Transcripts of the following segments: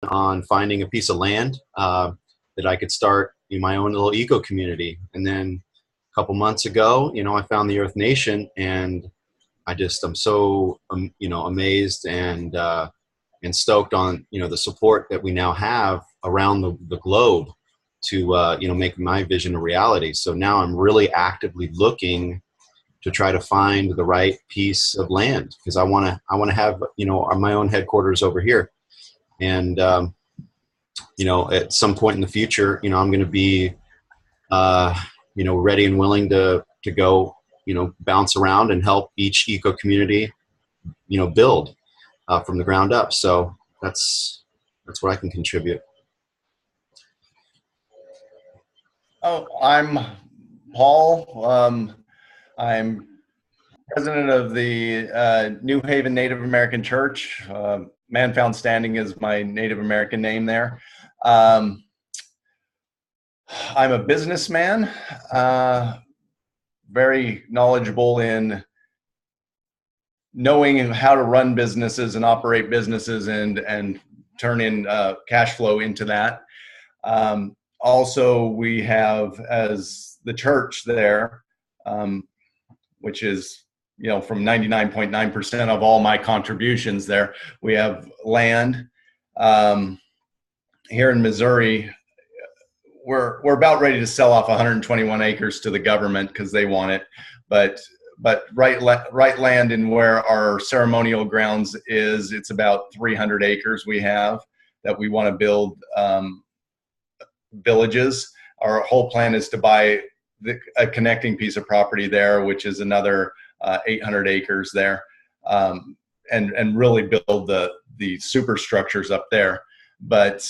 on finding a piece of land that I could start my own little eco community. And then a couple months ago, I found the Earth Nation, and I'm so amazed and stoked on the support that we now have around the globe to make my vision a reality. So now I'm really actively looking to try to find the right piece of land, because I want to have my own headquarters over here. And at some point in the future, I'm going to be ready and willing to go bounce around and help each eco community build from the ground up. So that's what I can contribute. Oh, I'm Paul. I'm president of the New Haven Native American Church. Man Found Standing is my Native American name there. I'm a businessman, very knowledgeable in knowing how to run businesses and operate businesses and turn in cash flow into that. Also, we have, as the church there, which is from 99.9% of all my contributions there, we have land here in Missouri. We're about ready to sell off 121 acres to the government because they want it, but right land in where our ceremonial grounds is, it's about 300 acres we have that we want to build villages. Our whole plan is to buy a connecting piece of property there, which is another 800 acres there, and really build the superstructures up there. But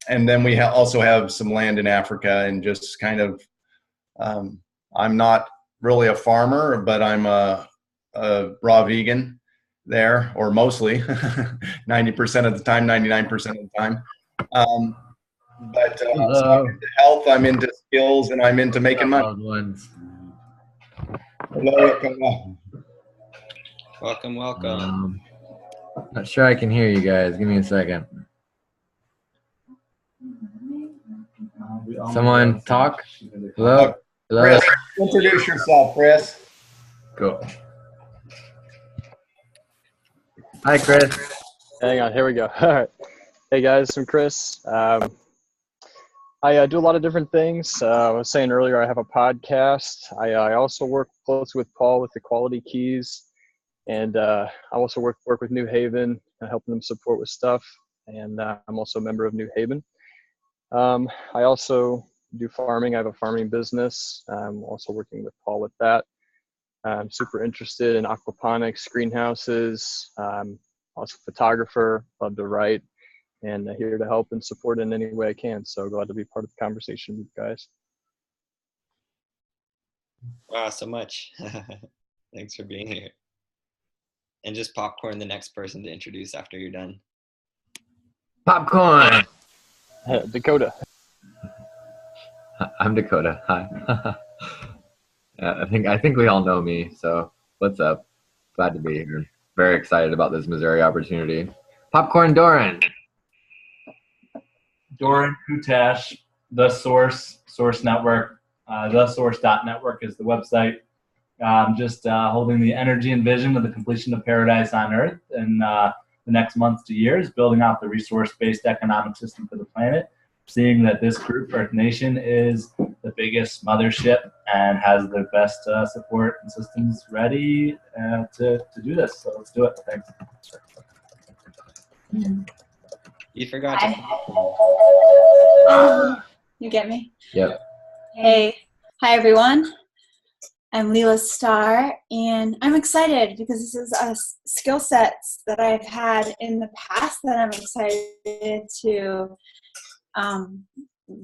and then we also have some land in Africa, and just kind of I'm not really a farmer, but I'm a raw vegan there, or mostly 90% of the time, 99% of the time. So I'm into health, I'm into skills, and I'm into making money. Hello. Welcome. Not sure I can hear you guys. Give me a second. Someone talk? Hello? Chris, introduce yourself, Chris. Cool. Hi, Chris. Hang on, here we go. All right. Hey guys, I'm Chris. I do a lot of different things. I was saying earlier, I have a podcast. I also work closely with Paul with the Quality Keys, and I also work with New Haven and helping them support with stuff. And I'm also a member of New Haven. I also do farming. I have a farming business. I'm also working with Paul with that. I'm super interested in aquaponics, greenhouses. Also a photographer, love to write, and here to help and support in any way I can. So glad to be part of the conversation with you guys. Wow, so much. Thanks for being here. And just popcorn the next person to introduce after you're done. Popcorn. Dakota. I'm Dakota. Hi. I think we all know me. So what's up? Glad to be here. Very excited about this Missouri opportunity. Popcorn Doran. Doran Kutash, The Source Network. TheSource.network is the website. Just holding the energy and vision of the completion of paradise on Earth in the next months to years, building out the resource-based economic system for the planet, seeing that this group, Earth Nation, is the biggest mothership and has the best support and systems ready to do this. So let's do it. Thanks. You forgot to. You get me? Yep. Hey. Hi, everyone. I'm Leela Starr, and I'm excited because this is a skill sets that I've had in the past that I'm excited to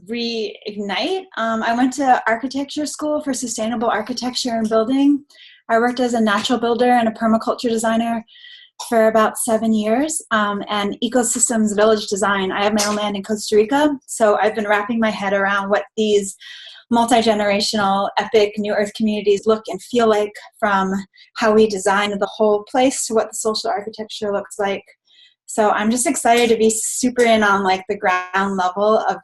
reignite. I went to architecture school for sustainable architecture and building. I worked as a natural builder and a permaculture designer for about 7 years, and ecosystems village design. I have my own land in Costa Rica, so I've been wrapping my head around what these multi-generational epic new earth communities look and feel like, from how we design the whole place to what the social architecture looks like. So I'm just excited to be super in on like the ground level of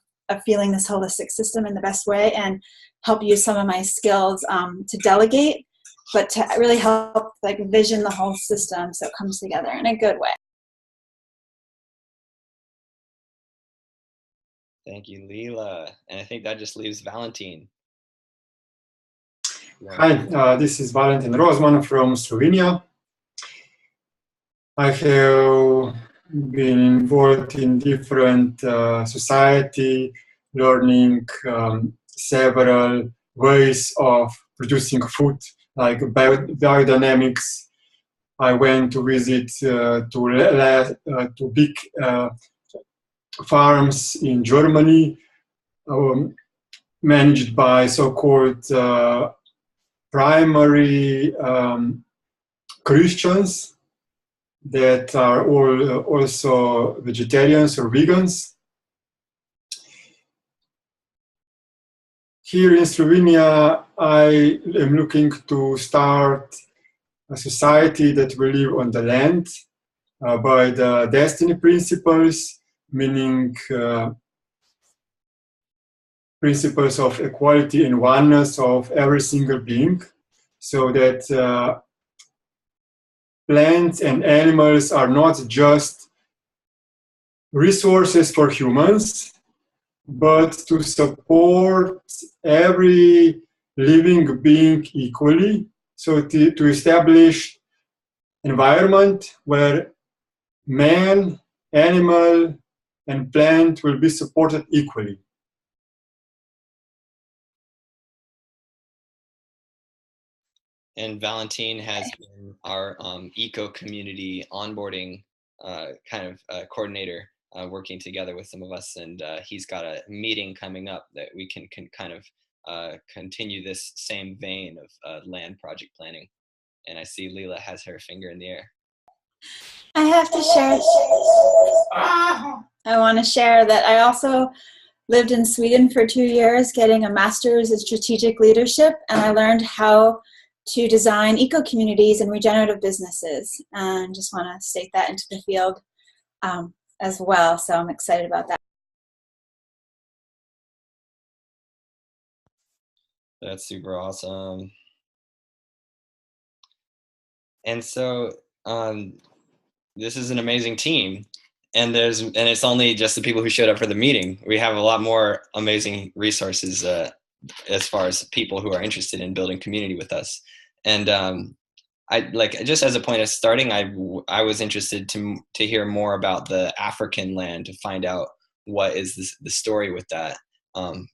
feeling this holistic system in the best way and help use some of my skills to delegate, but to really help like vision the whole system so it comes together in a good way. Thank you, Leela. And I think that just leaves Valentin. Hi, this is Valentin Rozman from Slovenia. I have been involved in different society, learning several ways of producing food, like biodynamics. I went to visit to big farms in Germany, managed by so-called primary Christians that are all also vegetarians or vegans. Here in Slovenia, I am looking to start a society that will live on the land by the destiny principles, meaning principles of equality and oneness of every single being, so that plants and animals are not just resources for humans, but to support every living being equally. So to establish environment where man, animal, and plant will be supported equally. And Valentin has been our eco community onboarding coordinator, working together with some of us, and he's got a meeting coming up that we can kind of continue this same vein of land project planning. And I see Leela has her finger in the air. I have to share. I want to share that I also lived in Sweden for 2 years, getting a master's in strategic leadership, and I learned how to design eco-communities and regenerative businesses, and just want to state that into the field as well. So I'm excited about that. That's super awesome. And so this is an amazing team, and it's only just the people who showed up for the meeting. We have a lot more amazing resources as far as people who are interested in building community with us. And I like, just as a point of starting, I was interested to hear more about the African land, to find out what is the story with that from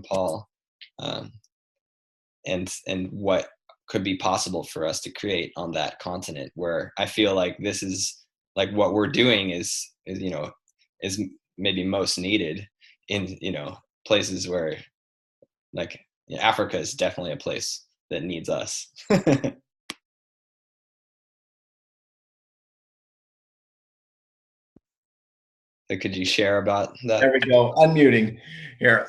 Paul, and what could be possible for us to create on that continent, where I feel like this is like what we're doing is maybe most needed in places where, like, Africa is definitely a place that needs us. So could you share about that? There we go. Unmuting here.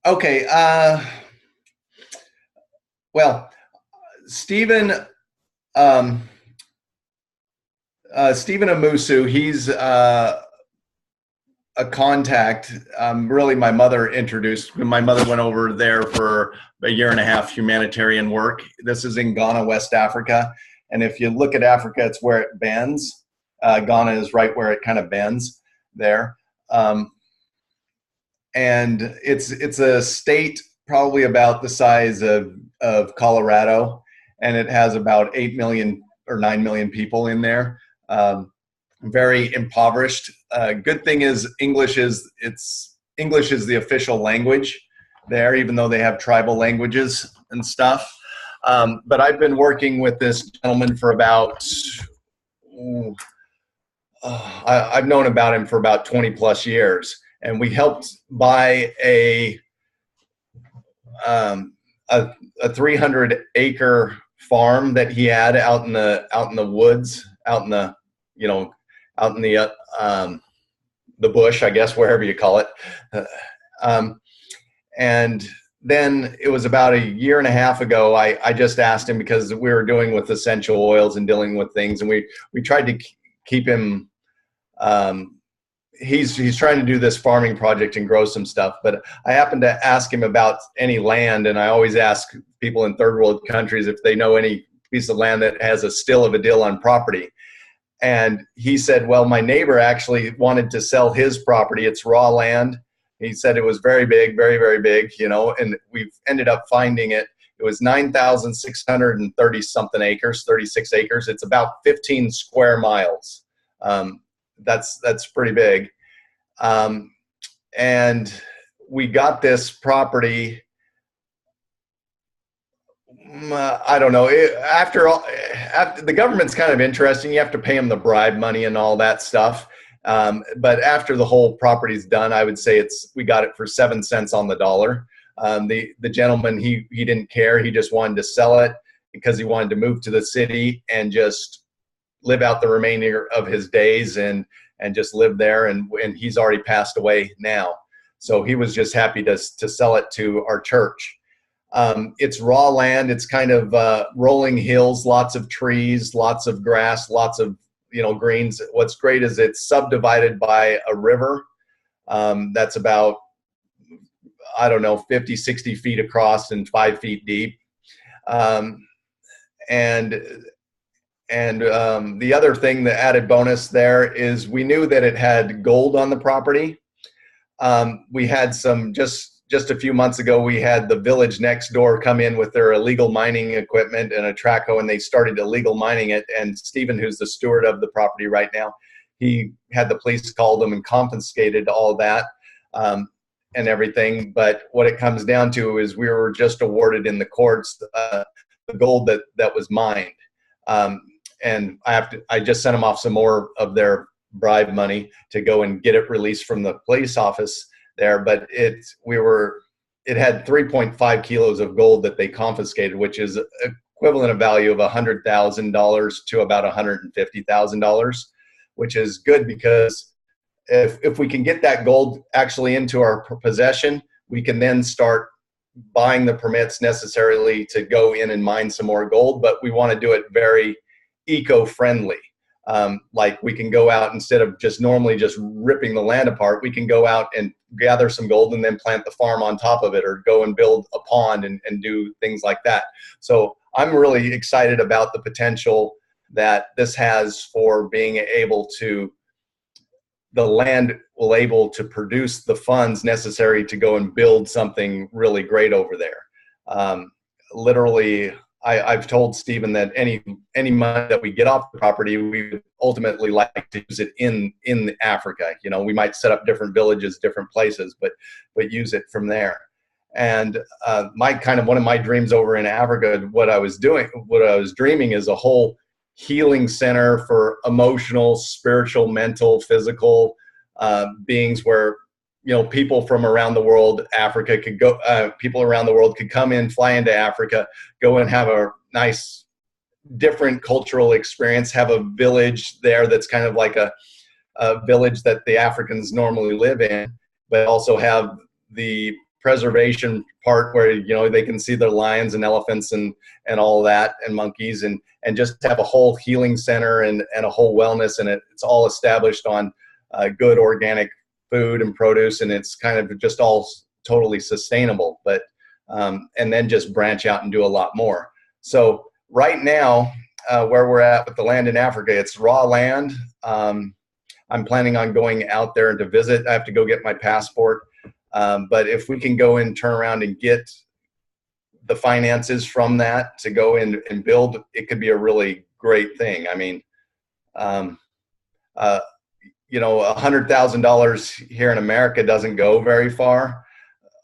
Okay. Well, Stephen Amusu, he's a contact. Really, my mother introduced. My mother went over there for a year and a half humanitarian work. This is in Ghana, West Africa. And if you look at Africa, it's where it bends. Ghana is right where it kind of bends there. And it's a state probably about the size of Colorado, and it has about 8 million or 9 million people in there. Very impoverished. Good thing is English is the official language there, even though they have tribal languages and stuff. But I've been working with this gentleman for about, I've known about him for about 20 plus years, and we helped buy a 300-acre farm that he had out in the woods, out in the bush, I guess, wherever you call it. And then it was about a year and a half ago, I just asked him, because we were doing with essential oils and dealing with things, and we tried to keep him, he's trying to do this farming project and grow some stuff, but I happened to ask him about any land, and I always ask people in third world countries if they know any piece of land that has a still of a deal on property. And he said, well, my neighbor actually wanted to sell his property. It's raw land. He said it was very big, very, very big, you know, and we've ended up finding it. It was 9,630 something acres, 36 acres. It's about 15 square miles. That's pretty big. And we got this property, I don't know, after the government's kind of interesting. You have to pay them the bribe money and all that stuff. But after the whole property's done, I would say we got it for 7 cents on the dollar. The gentleman, he didn't care. He just wanted to sell it because he wanted to move to the city and just live out the remainder of his days and just live there. And he's already passed away now. So he was just happy to sell it to our church. It's raw land. It's kind of rolling hills, lots of trees, lots of grass, lots of, you know, greens. What's great is it's subdivided by a river that's about, I don't know, 50, 60 feet across and 5 feet deep. And the other thing, the added bonus there is we knew that it had gold on the property. We had some, just a few months ago, we had the village next door come in with their illegal mining equipment and a trackhoe, and they started illegal mining it. And Stephen, who's the steward of the property right now, he had the police call them and confiscated all that and everything. But what it comes down to is we were just awarded in the courts the gold that was mined. And I just sent them off some more of their bribe money to go and get it released from the police office there. But it had 3.5 kilos of gold that they confiscated, which is equivalent of value of $100,000 to about $150,000, which is good because if we can get that gold actually into our possession, we can then start buying the permits necessarily to go in and mine some more gold. But we want to do it very eco-friendly. Like we can go out, instead of just normally just ripping the land apart, we can go out and gather some gold and then plant the farm on top of it, or go and build a pond and do things like that. So I'm really excited about the potential that this has for being able to, the land will able to produce the funds necessary to go and build something really great over there. Literally, I've told Stephen that any money that we get off the property, we would ultimately like to use it in Africa. You know, we might set up different villages, different places, but use it from there. And one of my dreams over in Africa, what I was dreaming is a whole healing center for emotional, spiritual, mental, physical beings, where, you know, people from around the world, Africa could go, people around the world could come in, fly into Africa, go and have a nice, different cultural experience, have a village there that's kind of like a village that the Africans normally live in, but also have the preservation part where, you know, they can see their lions and elephants and all that, and monkeys, and just have a whole healing center and a whole wellness, and it's all established on good organic food and produce, and it's kind of just all totally sustainable, but and then just branch out and do a lot more. So right now, where we're at with the land in Africa, it's raw land. I'm planning on going out there to visit. I have to go get my passport, but if we can go and turn around and get the finances from that to go in and build, it could be a really great thing. I mean, you know, $100,000 here in America doesn't go very far.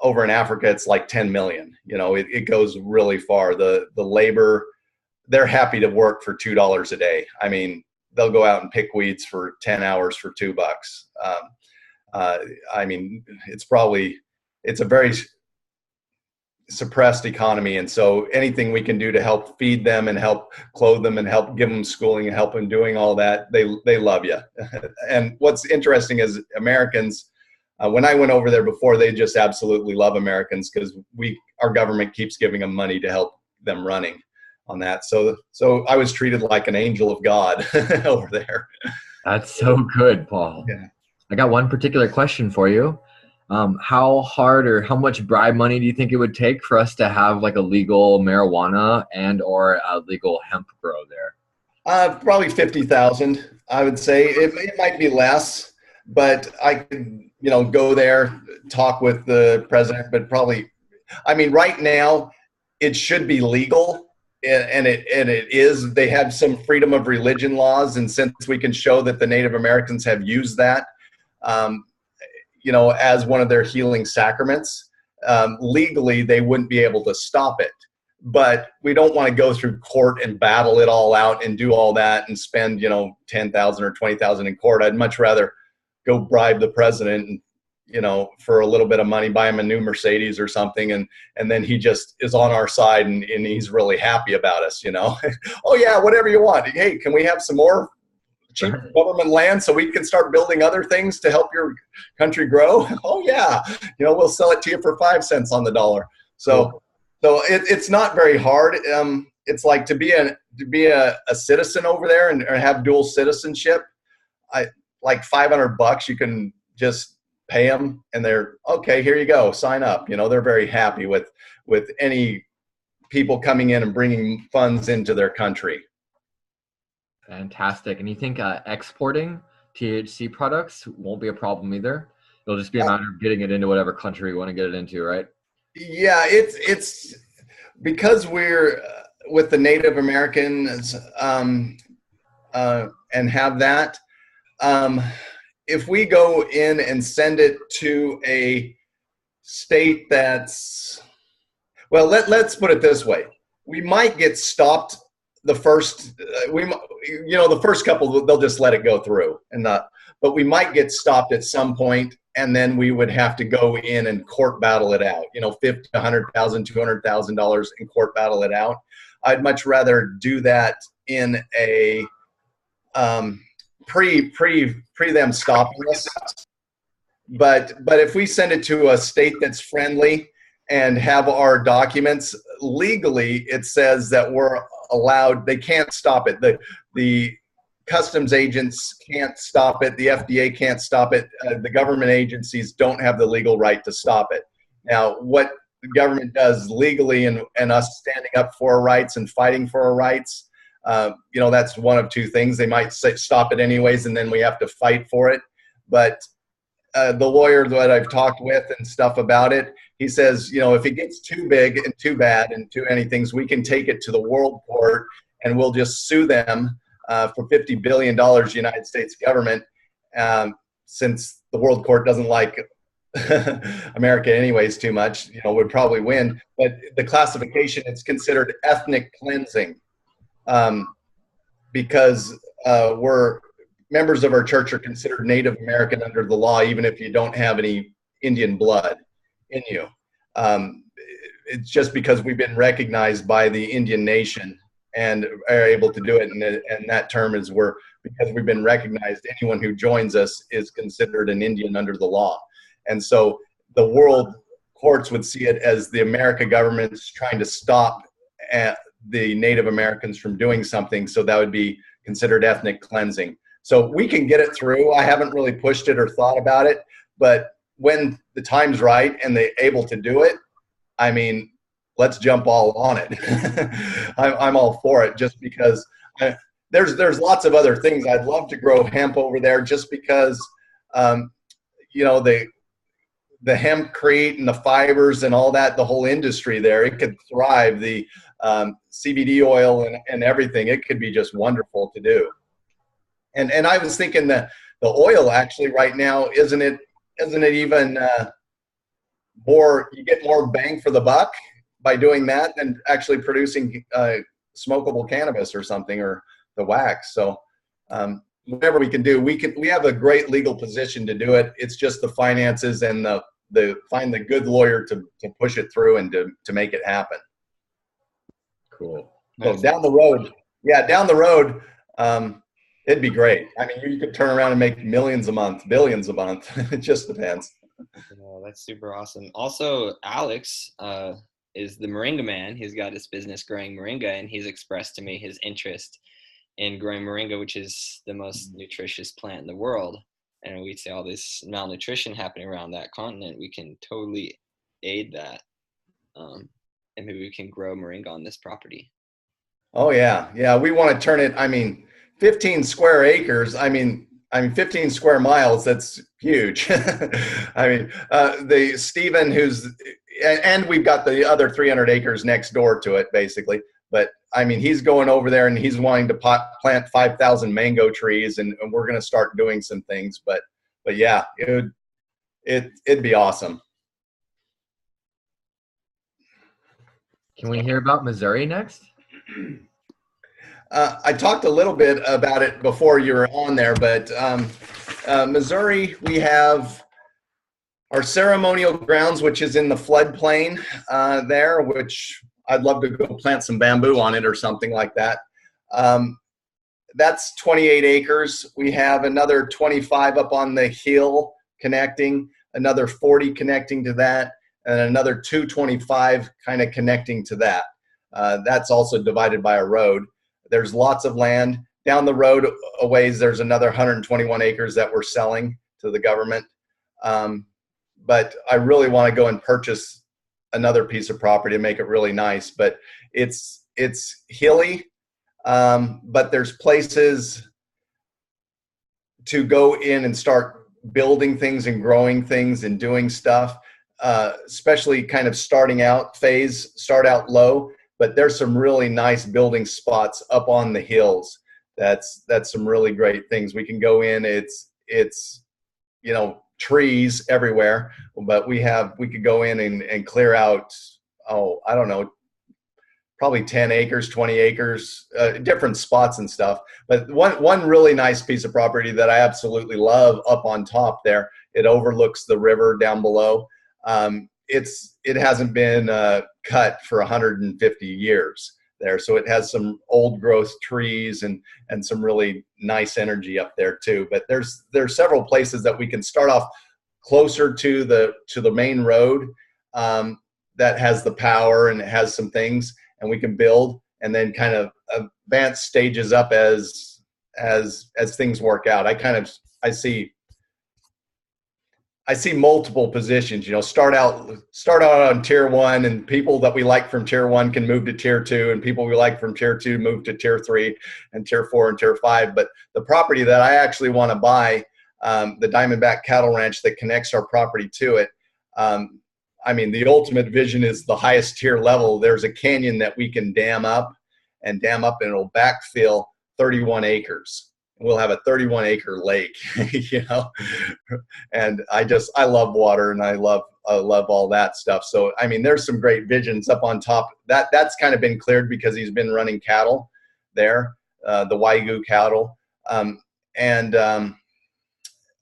Over in Africa, it's like 10 million. You know, it goes really far. The labor, they're happy to work for $2 a day. I mean, they'll go out and pick weeds for 10 hours for $2. I mean, it's a very suppressed economy, and so anything we can do to help feed them and help clothe them and help give them schooling and help them doing all that, they love you. And what's interesting is Americans, When I went over there before, they just absolutely love Americans because our government keeps giving them money to help them running on that. So I was treated like an angel of God over there. That's so good, Paul. Yeah. I got one particular question for you. How hard or how much bribe money do you think it would take for us to have like a legal marijuana and or a legal hemp grow there? Probably 50,000, I would say. It might be less, but I could, go there, talk with the president, but probably, I mean, right now it should be legal, and it is. They have some freedom of religion laws, and since we can show that the Native Americans have used that, as one of their healing sacraments, legally they wouldn't be able to stop it. But we don't want to go through court and battle it all out and do all that and spend, 10,000 or 20,000 in court. I'd much rather go bribe the president and, for a little bit of money, buy him a new Mercedes or something. And then he just is on our side and he's really happy about us, Oh yeah, whatever you want. Hey, can we have some more cheap government land so we can start building other things to help your country grow? Oh yeah. We'll sell it to you for 5 cents on the dollar. So it's not very hard. It's like to be a citizen over there and have dual citizenship. Like $500, you can just pay them, and they're okay. Here you go, sign up. They're very happy with any people coming in and bringing funds into their country. Fantastic. And you think exporting THC products won't be a problem either? It'll just be a matter of getting it into whatever country you want to get it into, right? Yeah, it's because we're with the Native Americans and have that. If we go in and send it to a state that's, well, let's put it this way: we might get stopped the first. The first couple they'll just let it go through, but we might get stopped at some point. And then we would have to go in and court battle it out, $50,000, $100,000, $200,000 in court battle it out. I'd much rather do that in a pre them stopping us. But if we send it to a state that's friendly and have our documents legally, it says that we're allowed. They can't stop it. The customs agents can't stop it. The FDA can't stop it. The government agencies don't have the legal right to stop it. Now, what the government does legally and us standing up for our rights and fighting for our rights, that's one of two things. They might say stop it anyways, and then we have to fight for it. But the lawyer that I've talked with and stuff about it, he says, if it gets too big and too bad and too many things, we can take it to the World Court and we'll just sue them for $50 billion, United States government, since the World Court doesn't like America anyways too much, would probably win. But the classification, it's considered ethnic cleansing because we're members of our church are considered Native American under the law, even if you don't have any Indian blood in you. It's just because we've been recognized by the Indian nation and are able to do it. And that term is because we've been recognized, anyone who joins us is considered an Indian under the law. And so the world courts would see it as the American government's trying to stop the Native Americans from doing something. So that would be considered ethnic cleansing. So we can get it through. I haven't really pushed it or thought about it, but when the time's right and they're able to do it, I mean, let's jump all on it. I'm all for it, just because there's lots of other things. I'd love to grow hemp over there, just because the hempcrete and the fibers and all that, the whole industry there, it could thrive. The CBD oil and everything, it could be just wonderful to do. And I was thinking that the oil actually right now, isn't it even more, you get more bang for the buck by doing that than actually producing smokable cannabis or something, or the wax. So whatever we can do, we have a great legal position to do it. It's just the finances and find the good lawyer to push it through and to make it happen. Cool. So down the road, it'd be great. I mean, you could turn around and make millions a month, billions a month. It just depends. Yeah, that's super awesome. Also, Alex is the Moringa man. He's got his business growing moringa, and he's expressed to me his interest in growing moringa, which is the most nutritious plant in the world. And we see all this malnutrition happening around that continent. We can totally aid that, and maybe we can grow moringa on this property. Oh yeah, yeah. We want to turn it. I mean, 15 square acres. I mean, 15 square miles. That's huge. I mean, the Stephen, and we've got the other 300 acres next door to it, basically. But I mean, he's going over there and he's wanting to plant 5,000 mango trees, and we're going to start doing some things. But yeah, it'd be awesome. Can we hear about Missouri next? I talked a little bit about it before you were on there, but Missouri, we have our ceremonial grounds, which is in the floodplain there, which I'd love to go plant some bamboo on it or something like that. That's 28 acres. We have another 25 up on the hill connecting, another 40 connecting to that, and another 225 kind of connecting to that. That's also divided by a road. There's lots of land. Down the road a ways, there's another 121 acres that we're selling to the government. But I really want to go and purchase another piece of property and make it really nice. But it's hilly, but there's places to go in and start building things and growing things and doing stuff, especially kind of start out low. But there's some really nice building spots up on the hills. That's some really great things. We can go in. It's trees everywhere, but we could go in and clear out, I don't know, probably 10 acres, 20 acres, different spots and stuff. But one really nice piece of property that I absolutely love up on top there, it overlooks the river down below. It hasn't been cut for 150 years there, so it has some old growth trees and some really nice energy up there too. But there's several places that we can start off closer to the main road that has the power and it has some things, and we can build and then kind of advance stages up as things work out. I see multiple positions, start out on tier 1, and people that we like from tier 1 can move to tier 2, and people we like from tier 2 move to tier 3 and tier 4 and tier 5. But the property that I actually want to buy, the Diamondback Cattle Ranch that connects our property to it, the ultimate vision is the highest tier level. There's a canyon that we can dam up, and it'll backfill 31 acres. We'll have a 31-acre lake, and I love water, and I love all that stuff. So, there's some great visions up on top. That's kind of been cleared because he's been running cattle there, the Wagyu cattle. There's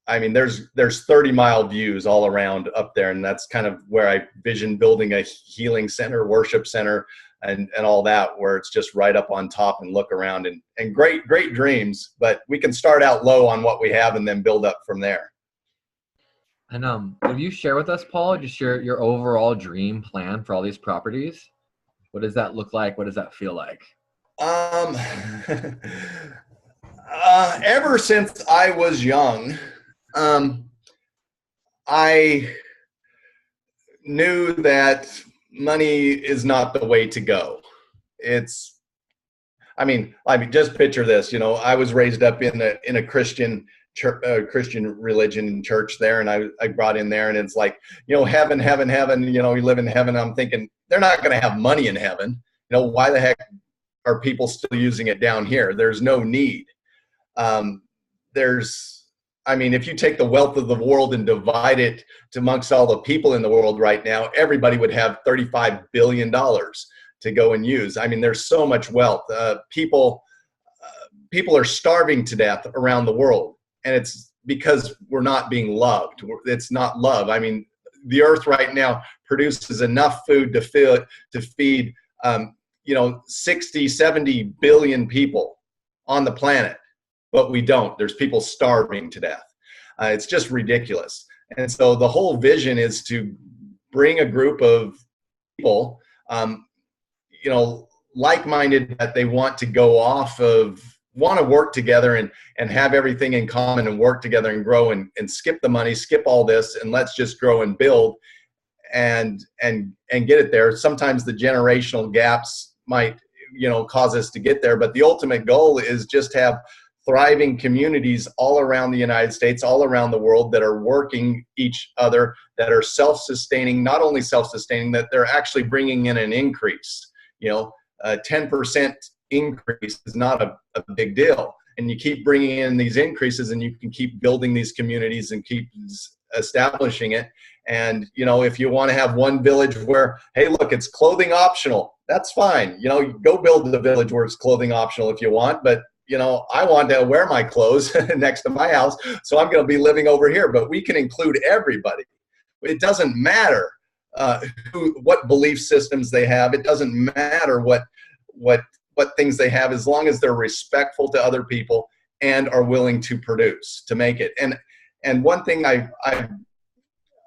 30-mile views all around up there, and that's kind of where I vision building a healing center, worship center, and all that, where it's just right up on top and look around, and great dreams. But we can start out low on what we have and then build up from there. And will you share with us, Paul, just your overall dream plan for all these properties? What does that look like? What does that feel like? Ever since I was young, I knew that money is not the way to go. Just picture this. I was raised up in a Christian church, Christian religion and church there, and I brought in there, and it's like, heaven. You live in heaven. I'm thinking they're not going to have money in heaven. Why the heck are people still using it down here? There's no need. If you take the wealth of the world and divide it amongst all the people in the world right now, everybody would have $35 billion to go and use. There's so much wealth. People are starving to death around the world, and it's because we're not being loved. It's not love. The earth right now produces enough food to feed 60, 70 billion people on the planet. But we don't. There's people starving to death. It's just ridiculous. And so the whole vision is to bring a group of people, you know, like-minded, that they want to go off of, want to work together and have everything in common and work together and grow and skip the money, skip all this, and let's just grow and build and get it there. Sometimes the generational gaps might, you know, cause us to get there, but the ultimate goal is just have thriving communities all around the United States, all around the world, that are working each other, that are self-sustaining, not only self-sustaining, that they're actually bringing in an increase. You know, a 10% increase is not a big deal. And you keep bringing in these increases, and you can keep building these communities and keep establishing it. And, you know, if you want to have one village where, hey, look, it's clothing optional, that's fine. You know, you go build the village where it's clothing optional if you want, but you know, I want to wear my clothes next to my house, so I'm going to be living over here. But we can include everybody. It doesn't matter what belief systems they have. It doesn't matter what things they have, as long as they're respectful to other people and are willing to produce, to make it. And one thing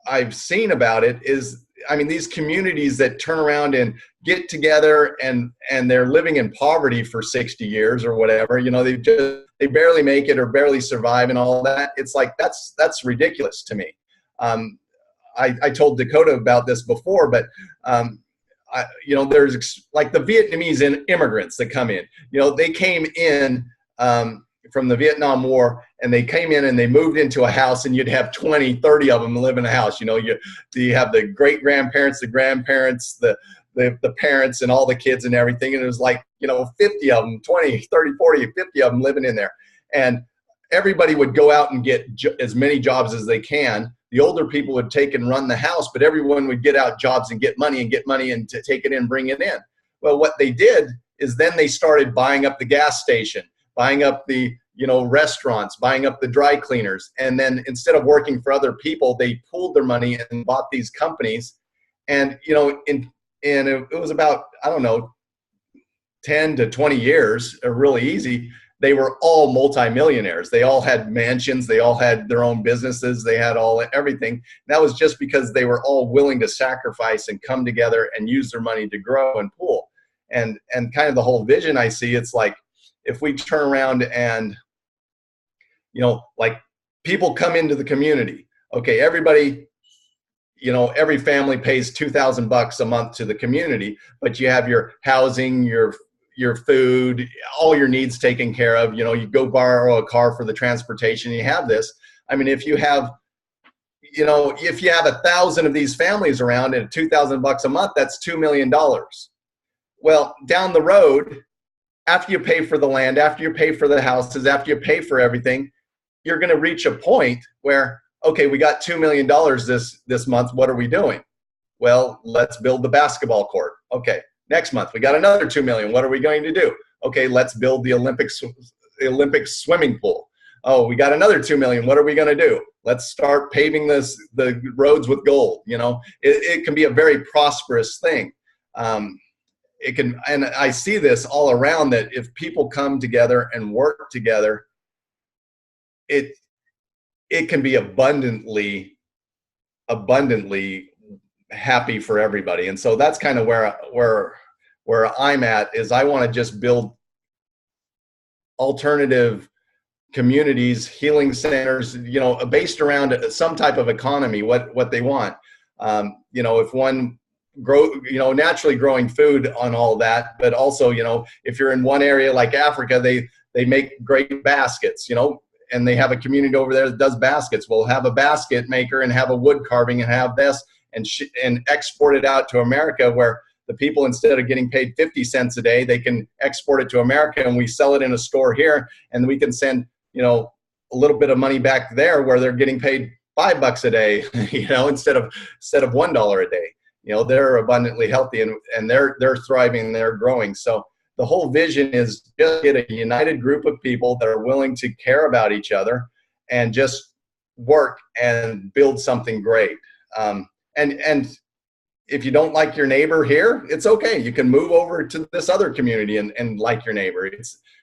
I've seen about it is, I mean, these communities that turn around and get together and they're living in poverty for 60 years or whatever, you know, they barely make it or barely survive and all that. It's like, that's ridiculous to me. I told Dakota about this before, but you know, there's like the Vietnamese immigrants that come in, you know, they came in from the Vietnam War, and they came in and they moved into a house, and you'd have 20, 30 of them live in a house. You know, you have the great grandparents, the grandparents, the parents, and all the kids and everything. And it was like, you know, 50 of them, 20, 30, 40, 50 of them living in there. And everybody would go out and get as many jobs as they can. The older people would take and run the house, but everyone would get out jobs and get money and to take it in, bring it in. Well, what they did is then they started buying up the gas station, buying up the, you know, restaurants, buying up the dry cleaners. And then instead of working for other people, they pooled their money and bought these companies. And, you know, it was about, I don't know, 10 to 20 years, really easy. They were all multimillionaires. They all had mansions. They all had their own businesses. They had everything. And that was just because they were all willing to sacrifice and come together and use their money to grow and pool. And kind of the whole vision I see, it's like, if we turn around and, you know, like people come into the community, okay, everybody, you know, every family pays $2,000 a month to the community, but you have your housing, your food, all your needs taken care of. You know, you go borrow a car for the transportation, you have this. I mean, if you have, you know, if you have 1,000 of these families around at $2,000 a month, that's $2 million. Well, down the road, after you pay for the land, after you pay for the houses, after you pay for everything, you're going to reach a point where, okay, we got $2 million this month. What are we doing? Well, let's build the basketball court. Okay, next month we got another $2 million. What are we going to do? Okay, let's build the Olympic swimming pool. Oh, we got another $2 million. What are we going to do? Let's start paving the roads with gold. You know, it can be a very prosperous thing. It can, and I see this all around, that if people come together and work together, it can be abundantly happy for everybody. And so that's kind of where I'm at, is I want to just build alternative communities, healing centers, you know, based around some type of economy, what they want. You know, if one naturally growing food on all that, but also, you know, if you're in one area like Africa, they make great baskets, you know, and they have a community over there that does baskets. We'll have a basket maker and have a wood carving and have this and export it out to America, where the people, instead of getting paid 50 cents a day, they can export it to America, and we sell it in a store here, and we can send, you know, a little bit of money back there where they're getting paid $5 a day, you know, instead of $1 a day. You know, they're abundantly healthy and they're thriving, they're growing. So the whole vision is just get a united group of people that are willing to care about each other and just work and build something great. And if you don't like your neighbor here, it's okay. You can move over to this other community and like your neighbor.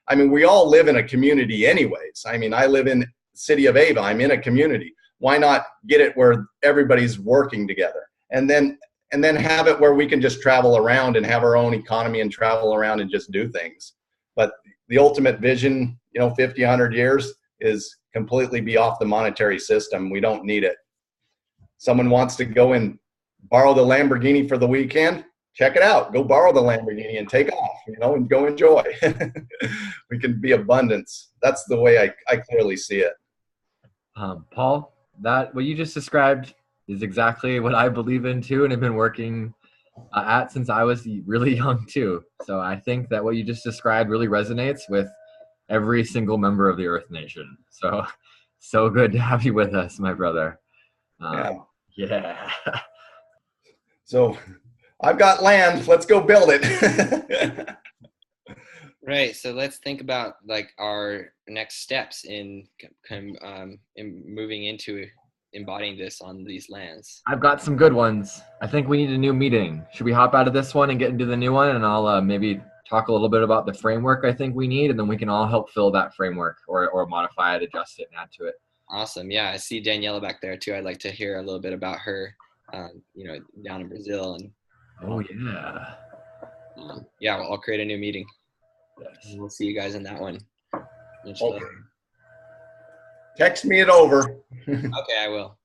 I mean, we all live in a community anyways. I mean, I live in the city of Ava. I'm in a community. why not get it where everybody's working together, and then have it where we can just travel around and have our own economy and travel around and just do things. But the ultimate vision, 50, 100 years, is completely be off the monetary system. We don't need it. Someone wants to go and borrow the Lamborghini for the weekend, check it out. Go borrow the Lamborghini and take off, and go enjoy. We can be abundance. That's the way I clearly see it. Paul, what you just described is exactly what I believe in too, and have been working at since I was really young too. So I think that what you just described really resonates with every single member of the Earth Nation. So good to have you with us, my brother. Yeah. So I've got land. Let's go build it. Right. So let's think about like our next steps in moving into embodying this on these lands. I've got some good ones. I think we need a new meeting. Should we hop out of this one and get into the new one? And I'll maybe talk a little bit about the framework I think we need, and then we can all help fill that framework or modify it, adjust it, and add to it. Awesome. Yeah, I see Daniela back there too. I'd like to hear a little bit about her, down in Brazil. And oh yeah. Yeah, I'll create a new meeting. Yes. We'll see you guys in that one. Okay. Text me it over. Okay, I will.